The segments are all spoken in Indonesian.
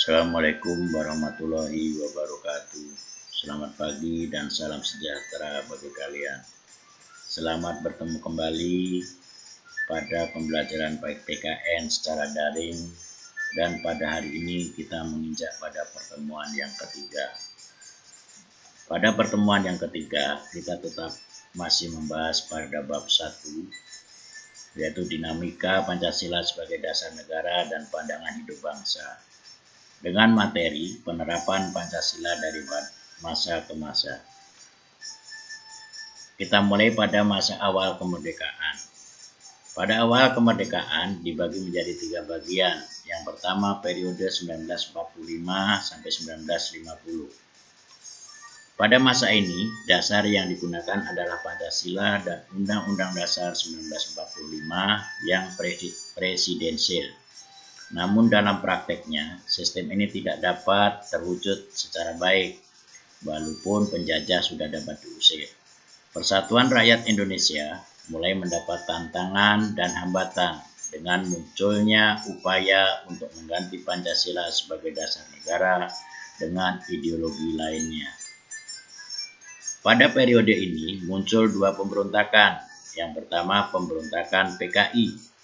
Assalamualaikum warahmatullahi wabarakatuh. Selamat pagi dan salam sejahtera bagi kalian. Selamat bertemu kembali pada pembelajaran PKN secara daring, dan pada hari ini kita menginjak pada pertemuan yang ketiga. Pada pertemuan yang ketiga, kita tetap masih membahas pada bab 1, yaitu dinamika Pancasila sebagai dasar negara dan pandangan hidup bangsa, dengan materi penerapan Pancasila dari masa ke masa. Kita mulai pada masa awal kemerdekaan. Pada awal kemerdekaan dibagi menjadi 3 bagian. Yang pertama periode 1945 sampai 1950. Pada masa ini, dasar yang digunakan adalah Pancasila dan Undang-Undang Dasar 1945 yang presidensial. Namun dalam prakteknya, sistem ini tidak dapat terwujud secara baik, walaupun penjajah sudah dapat diusir. Persatuan rakyat Indonesia mulai mendapat tantangan dan hambatan dengan munculnya upaya untuk mengganti Pancasila sebagai dasar negara dengan ideologi lainnya. Pada periode ini muncul 2 pemberontakan. Yang pertama pemberontakan PKI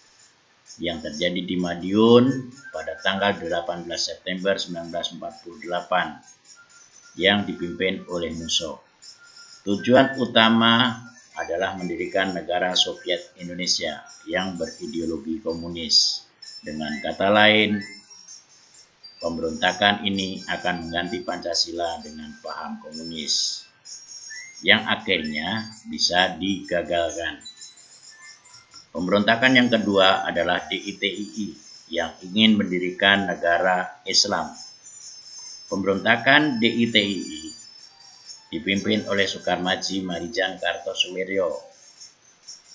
yang terjadi di Madiun pada tanggal 18 September 1948 yang dipimpin oleh Musso. Tujuan utama adalah mendirikan negara Soviet Indonesia yang berideologi komunis. Dengan kata lain, pemberontakan ini akan mengganti Pancasila dengan paham komunis, yang akhirnya bisa digagalkan. Pemberontakan yang kedua adalah DITII yang ingin mendirikan negara Islam. Pemberontakan DITII dipimpin oleh Soekarmadji Marijan Kartosuwiryo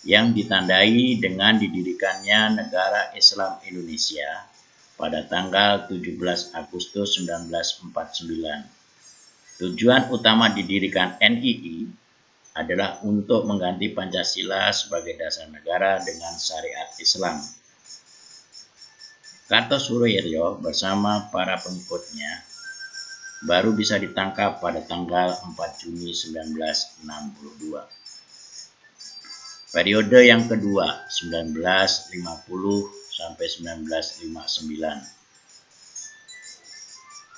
yang ditandai dengan didirikannya negara Islam Indonesia pada tanggal 17 Agustus 1949. Tujuan utama didirikan NII adalah untuk mengganti Pancasila sebagai dasar negara dengan syariat Islam. Kartosuwiryo bersama para pengikutnya baru bisa ditangkap pada tanggal 4 Juni 1962. Periode yang kedua 1950 sampai 1959.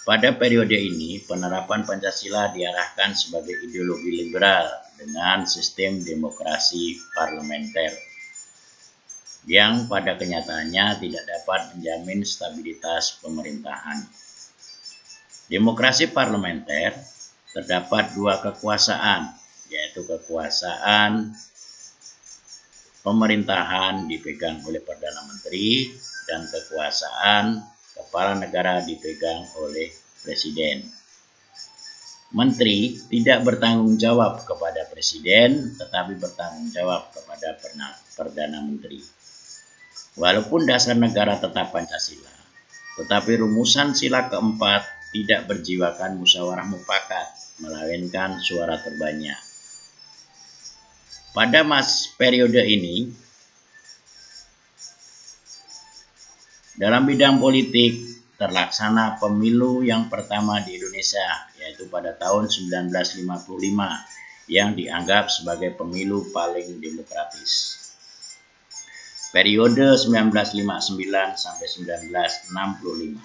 Pada periode ini, penerapan Pancasila diarahkan sebagai ideologi liberal dengan sistem demokrasi parlementer, yang pada kenyataannya tidak dapat menjamin stabilitas pemerintahan. Demokrasi parlementer terdapat 2 kekuasaan, yaitu kekuasaan pemerintahan dipegang oleh Perdana Menteri dan kekuasaan kepala negara dipegang oleh Presiden. Menteri tidak bertanggung jawab kepada Presiden, tetapi bertanggung jawab kepada Perdana Menteri. Walaupun dasar negara tetap Pancasila, tetapi rumusan sila keempat tidak berjiwakan musyawarah mufakat, melainkan suara terbanyak. Pada periode ini, dalam bidang politik terlaksana pemilu yang pertama di Indonesia, yaitu pada tahun 1955, yang dianggap sebagai pemilu paling demokratis. Periode 1959 sampai 1965.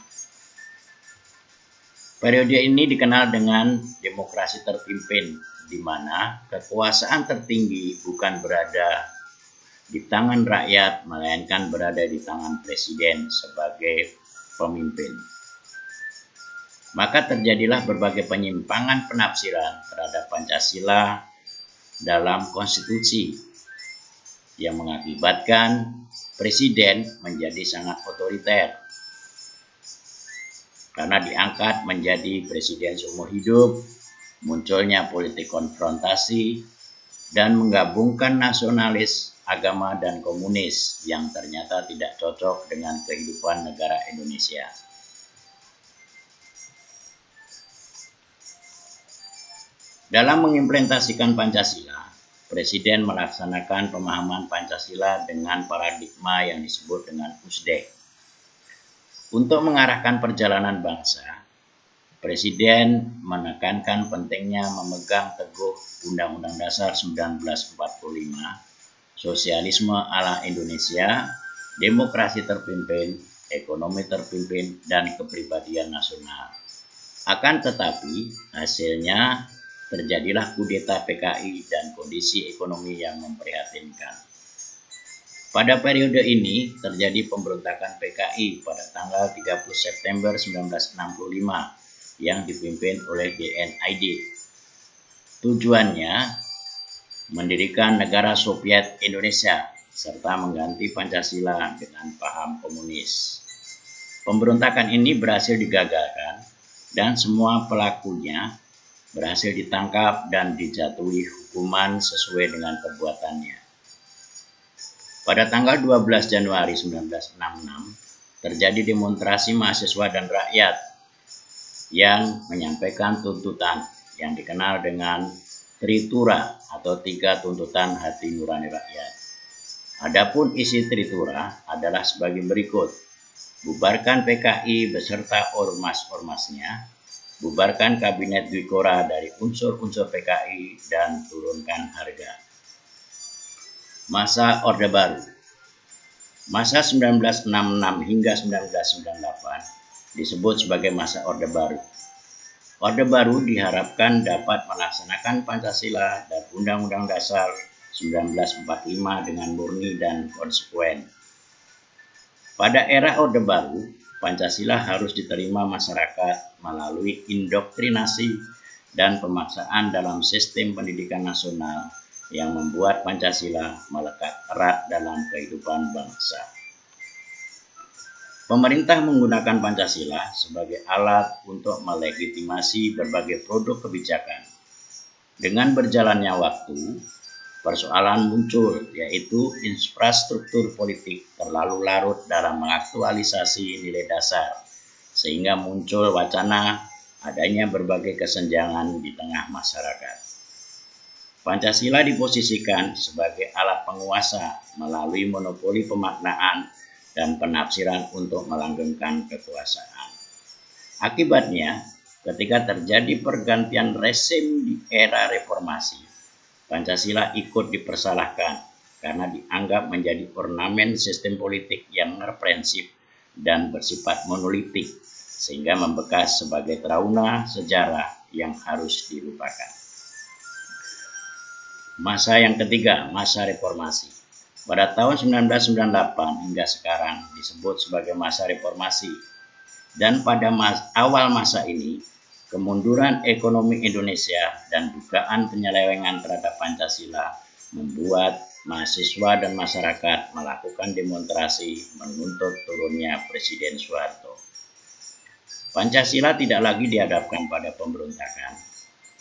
Periode ini dikenal dengan demokrasi terpimpin, di mana kekuasaan tertinggi bukan berada di tangan rakyat, melainkan berada di tangan presiden sebagai pemimpin. Maka terjadilah berbagai penyimpangan penafsiran terhadap Pancasila dalam konstitusi yang mengakibatkan presiden menjadi sangat otoriter karena diangkat menjadi presiden seumur hidup. Munculnya politik konfrontasi dan menggabungkan nasionalis, agama, dan komunis yang ternyata tidak cocok dengan kehidupan negara Indonesia. Dalam mengimplementasikan Pancasila, Presiden melaksanakan pemahaman Pancasila dengan paradigma yang disebut dengan USDEK. Untuk mengarahkan perjalanan bangsa, Presiden menekankan pentingnya memegang teguh Undang-Undang Dasar 1945, sosialisme ala Indonesia, demokrasi terpimpin, ekonomi terpimpin, dan kepribadian nasional. Akan tetapi, hasilnya terjadilah kudeta PKI dan kondisi ekonomi yang memprihatinkan. Pada periode ini terjadi pemberontakan PKI pada tanggal 30 September 1965 yang dipimpin oleh DNID. Tujuannya mendirikan negara Soviet Indonesia serta mengganti Pancasila dengan paham komunis. Pemberontakan ini berhasil digagalkan dan semua pelakunya berhasil ditangkap dan dijatuhi hukuman sesuai dengan perbuatannya. Pada tanggal 12 Januari 1966 terjadi demonstrasi mahasiswa dan rakyat yang menyampaikan tuntutan yang dikenal dengan Tritura atau 3 tuntutan hati nurani rakyat. Adapun isi Tritura adalah sebagai berikut: bubarkan PKI beserta ormas-ormasnya, bubarkan kabinet Dwikora dari unsur-unsur PKI, dan turunkan harga. Masa Orde Baru. Masa 1966 hingga 1998 disebut sebagai masa Orde Baru. Orde Baru diharapkan dapat melaksanakan Pancasila dan Undang-Undang Dasar 1945 dengan murni dan konsekuen. Pada era Orde Baru, Pancasila harus diterima masyarakat melalui indoktrinasi dan pemaksaan dalam sistem pendidikan nasional yang membuat Pancasila melekat erat dalam kehidupan bangsa. Pemerintah menggunakan Pancasila sebagai alat untuk melegitimasi berbagai produk kebijakan. Dengan berjalannya waktu, persoalan muncul, yaitu infrastruktur politik terlalu larut dalam mengaktualisasi nilai dasar, sehingga muncul wacana adanya berbagai kesenjangan di tengah masyarakat. Pancasila diposisikan sebagai alat penguasa melalui monopoli pemaknaan dan penafsiran untuk melanggengkan kekuasaan. Akibatnya, ketika terjadi pergantian rezim di era reformasi, Pancasila ikut dipersalahkan karena dianggap menjadi ornamen sistem politik yang reprensif dan bersifat monolitik, sehingga membekas sebagai trauma sejarah yang harus dilupakan. Masa yang ketiga, masa reformasi. Pada tahun 1998 hingga sekarang disebut sebagai masa reformasi. Dan pada awal masa ini, kemunduran ekonomi Indonesia dan dugaan penyelewengan terhadap Pancasila membuat mahasiswa dan masyarakat melakukan demonstrasi menuntut turunnya Presiden Soeharto. Pancasila tidak lagi dihadapkan pada pemberontakan,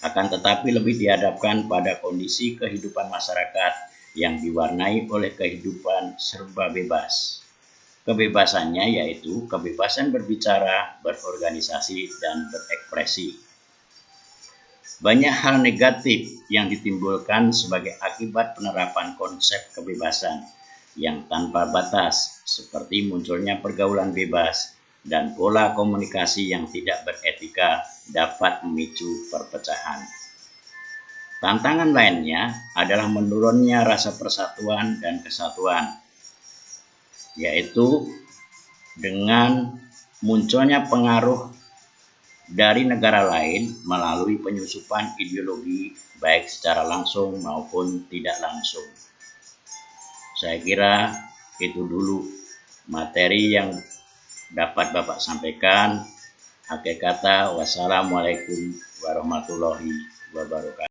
akan tetapi lebih dihadapkan pada kondisi kehidupan masyarakat yang diwarnai oleh kehidupan serba bebas. Kebebasannya yaitu kebebasan berbicara, berorganisasi, dan berekspresi. Banyak hal negatif yang ditimbulkan sebagai akibat penerapan konsep kebebasan yang tanpa batas, seperti munculnya pergaulan bebas dan pola komunikasi yang tidak beretika dapat memicu perpecahan. Tantangan lainnya adalah menurunnya rasa persatuan dan kesatuan, yaitu dengan munculnya pengaruh dari negara lain melalui penyusupan ideologi baik secara langsung maupun tidak langsung. Saya kira itu dulu materi yang dapat Bapak sampaikan. Akhir kata, wassalamualaikum warahmatullahi wabarakatuh.